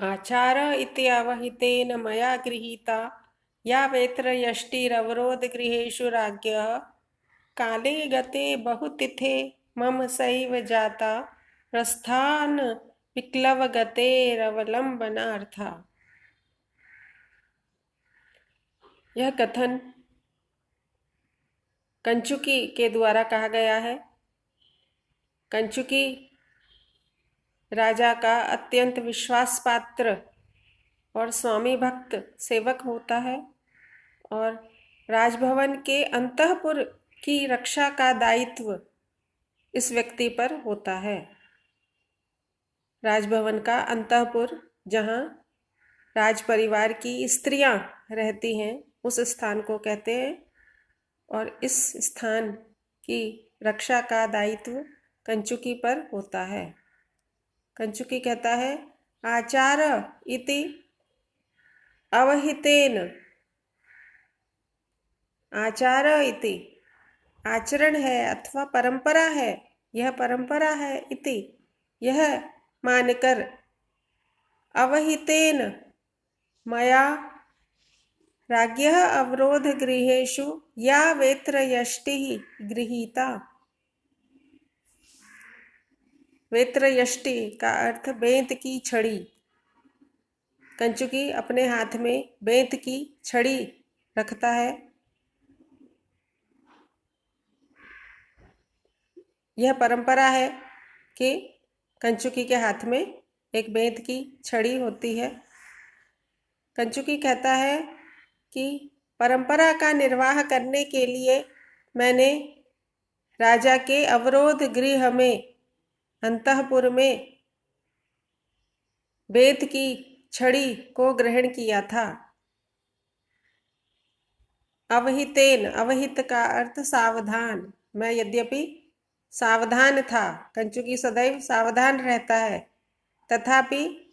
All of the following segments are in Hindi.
आचार इति अवहितेन मया गृहीता या वेत्र यष्टिरवरोधगृहेषु राज्ञः काले गते बहुतिथे मम सैव जाता प्रस्थान विक्लवगतेरवलंबनार्था। यह कथन कंचुकी के द्वारा कहा गया है। कंचुकी राजा का अत्यंत विश्वास पात्र और स्वामी भक्त सेवक होता है और राजभवन के अंतःपुर की रक्षा का दायित्व इस व्यक्ति पर होता है। राजभवन का अंतःपुर, जहाँ राज परिवार की स्त्रियां रहती हैं, उस स्थान को कहते हैं और इस स्थान की रक्षा का दायित्व कंचुकी पर होता है। कंचुकी कहता है, आचार इति अवहितेन। आचार इति आचरण है अथवा परंपरा है, यह परंपरा है, इति यह मानकर, अवहितेन मया राज्ञः अवरोध गृहेषु या वेत्र यष्टिः गृहीता। वेत्र यष्टि का अर्थ बेंत की छड़ी। कंचुकी अपने हाथ में बेंत की छड़ी रखता है। यह परंपरा है कि कंचुकी के हाथ में एक बेंत की छड़ी होती है। कंचुकी कहता है कि परंपरा का निर्वाह करने के लिए मैंने राजा के अवरोध गृह में, अंतःपुर में बेंत की छड़ी को ग्रहण किया था। अवहितेन, अवहित का अर्थ सावधान। मैं यद्यपि सावधान था, कंचुकी सदैव सावधान रहता है, तथापि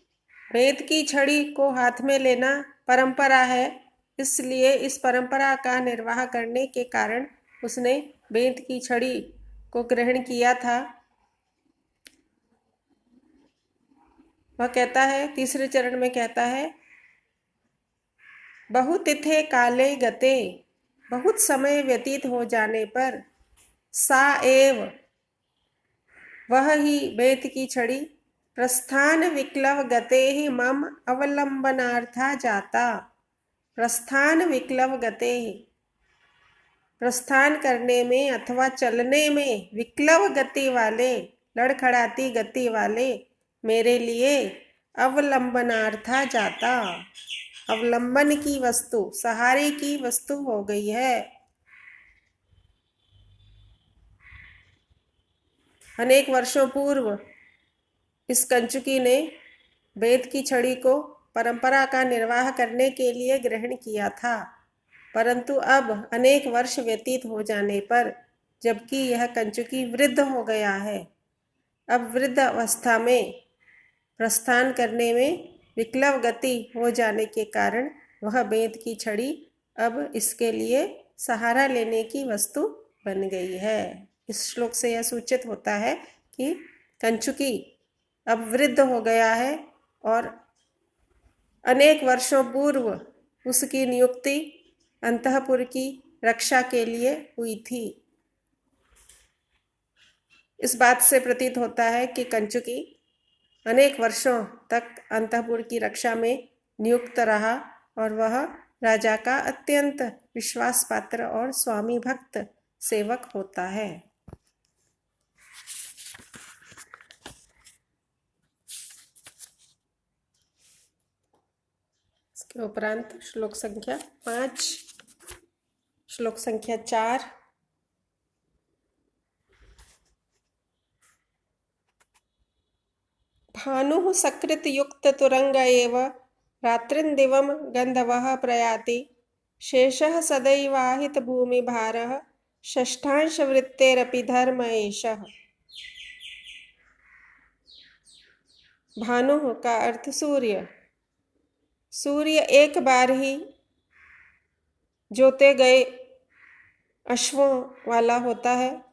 बेंत की छड़ी को हाथ में लेना परंपरा है, इसलिए इस परंपरा का निर्वाह करने के कारण उसने बेंत की छड़ी को ग्रहण किया था। वह कहता है, तीसरे चरण में कहता है, बहुतिथे काले गते, बहुत समय व्यतीत हो जाने पर, सा एव, वह ही बेंत की छड़ी, प्रस्थान विक्लव गते ही मम अवलंबनार्था जाता। प्रस्थान विक्लव गते, प्रस्थान करने में अथवा चलने में विक्लव गति वाले, लड़खड़ाती गति वाले मेरे लिए अवलंबनार्था जाता, अवलंबन की वस्तु, सहारे की वस्तु हो गई है। अनेक वर्षों पूर्व इस कंचुकी ने बेंत की छड़ी को परंपरा का निर्वाह करने के लिए ग्रहण किया था, परंतु अब अनेक वर्ष व्यतीत हो जाने पर, जबकि यह कंचुकी वृद्ध हो गया है, अब वृद्ध अवस्था में प्रस्थान करने में विक्लव गति हो जाने के कारण वह बेंत की छड़ी अब इसके लिए सहारा लेने की वस्तु बन गई है। इस श्लोक से यह सूचित होता है कि कंचुकी अब वृद्ध हो गया है और अनेक वर्षों पूर्व उसकी नियुक्ति अंतःपुर की रक्षा के लिए हुई थी। इस बात से प्रतीत होता है कि कंचुकी अनेक वर्षों तक अंतःपुर की रक्षा में नियुक्त रहा और वह राजा का अत्यंत विश्वास पात्र और स्वामी भक्त सेवक होता है। इसके उपरांत श्लोक संख्या 5, श्लोक संख्या 4, भानुः सकृत युक्त तुरंग एव रात्रिन्दिवं गंधवः प्रयाति शेषः सदैवाहित भूमि भारः षष्ठांश वृत्तेरपि धर्म एषः। भानुः का अर्थ सूर्य। सूर्य एक बार ही जोते गए अश्वों वाला होता है,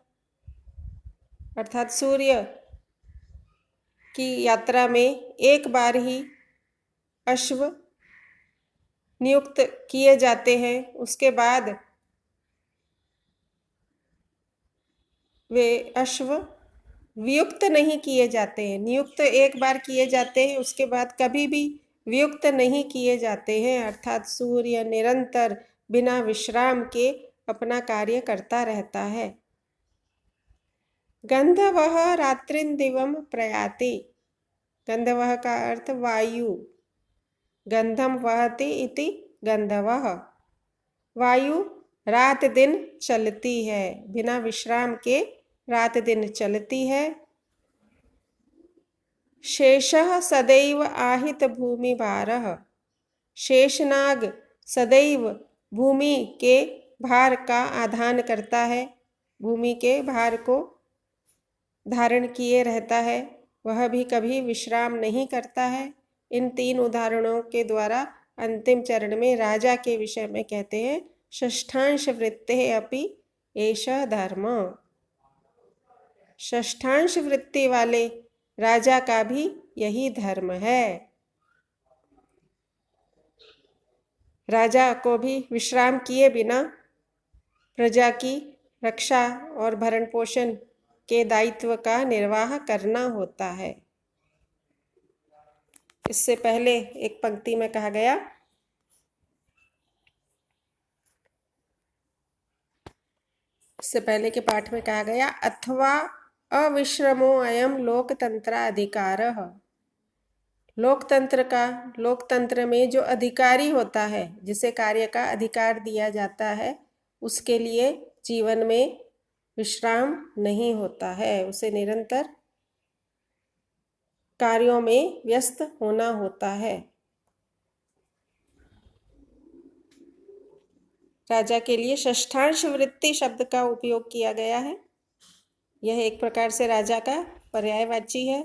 अर्थात सूर्य की यात्रा में एक बार ही अश्व नियुक्त किए जाते हैं, उसके बाद वे अश्व वियुक्त नहीं किए जाते हैं। नियुक्त एक बार किए जाते हैं, उसके बाद कभी भी वियुक्त नहीं किए जाते हैं। अर्थात सूर्य निरंतर बिना विश्राम के अपना कार्य करता रहता है। गंधवः रात्रिंदिवम प्रयाति। गंधवः का अर्थ वायु। गंधम वहति इति गंधवः। वायु रात दिन चलती है, बिना विश्राम के रात दिन चलती है। शेषः सदैव आहित भूमि भारः। शेषनाग सदैव भूमि के भार का आधान करता है, भूमि के भार को धारण किए रहता है, वह भी कभी विश्राम नहीं करता है। इन 3 उदाहरणों के द्वारा अंतिम चरण में राजा के विषय में कहते हैं, षष्ठांश वृत्तेः अपि एषः धर्म। षष्ठांश वृत्ति वाले राजा का भी यही धर्म है। राजा को भी विश्राम किए बिना प्रजा की रक्षा और भरण पोषण के दायित्व का निर्वाह करना होता है। इससे पहले एक पंक्ति में कहा गया, इससे पहले के पाठ में कहा गया, अथवा अविश्रमो अयम लोकतंत्राधिकारः। लोकतंत्र में जो अधिकारी होता है, जिसे कार्य का अधिकार दिया जाता है, उसके लिए जीवन में विश्राम नहीं होता है, उसे निरंतर कार्यों में व्यस्त होना होता है। राजा के लिए षष्ठांश वृत्ति शब्द का उपयोग किया गया है। यह एक प्रकार से राजा का पर्यायवाची है।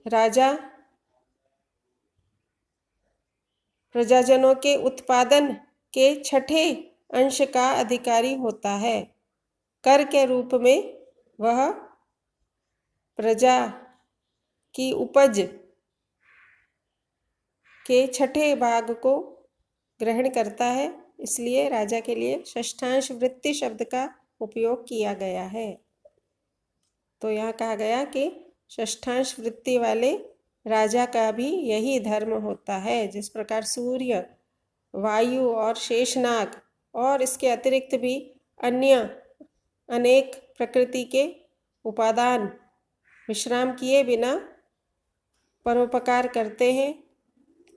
राजा प्रजाजनों के उत्पादन के 6ठे अंश का अधिकारी होता है। कर के रूप में वह प्रजा की उपज के 6ठे भाग को ग्रहण करता है, इसलिए राजा के लिए षष्ठांश वृत्ति शब्द का उपयोग किया गया है। तो यहाँ कहा गया कि षष्ठांश वृत्ति वाले राजा का भी यही धर्म होता है। जिस प्रकार सूर्य, वायु और शेषनाग और इसके अतिरिक्त भी अन्य अनेक प्रकृति के उपादान विश्राम किए बिना परोपकार करते हैं,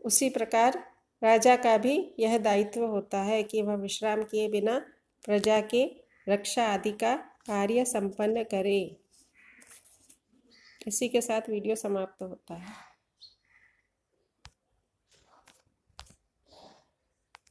उसी प्रकार राजा का भी यह दायित्व होता है कि वह विश्राम किए बिना प्रजा के रक्षा आदि का कार्य संपन्न करे। इसी के साथ वीडियो समाप्त होता है।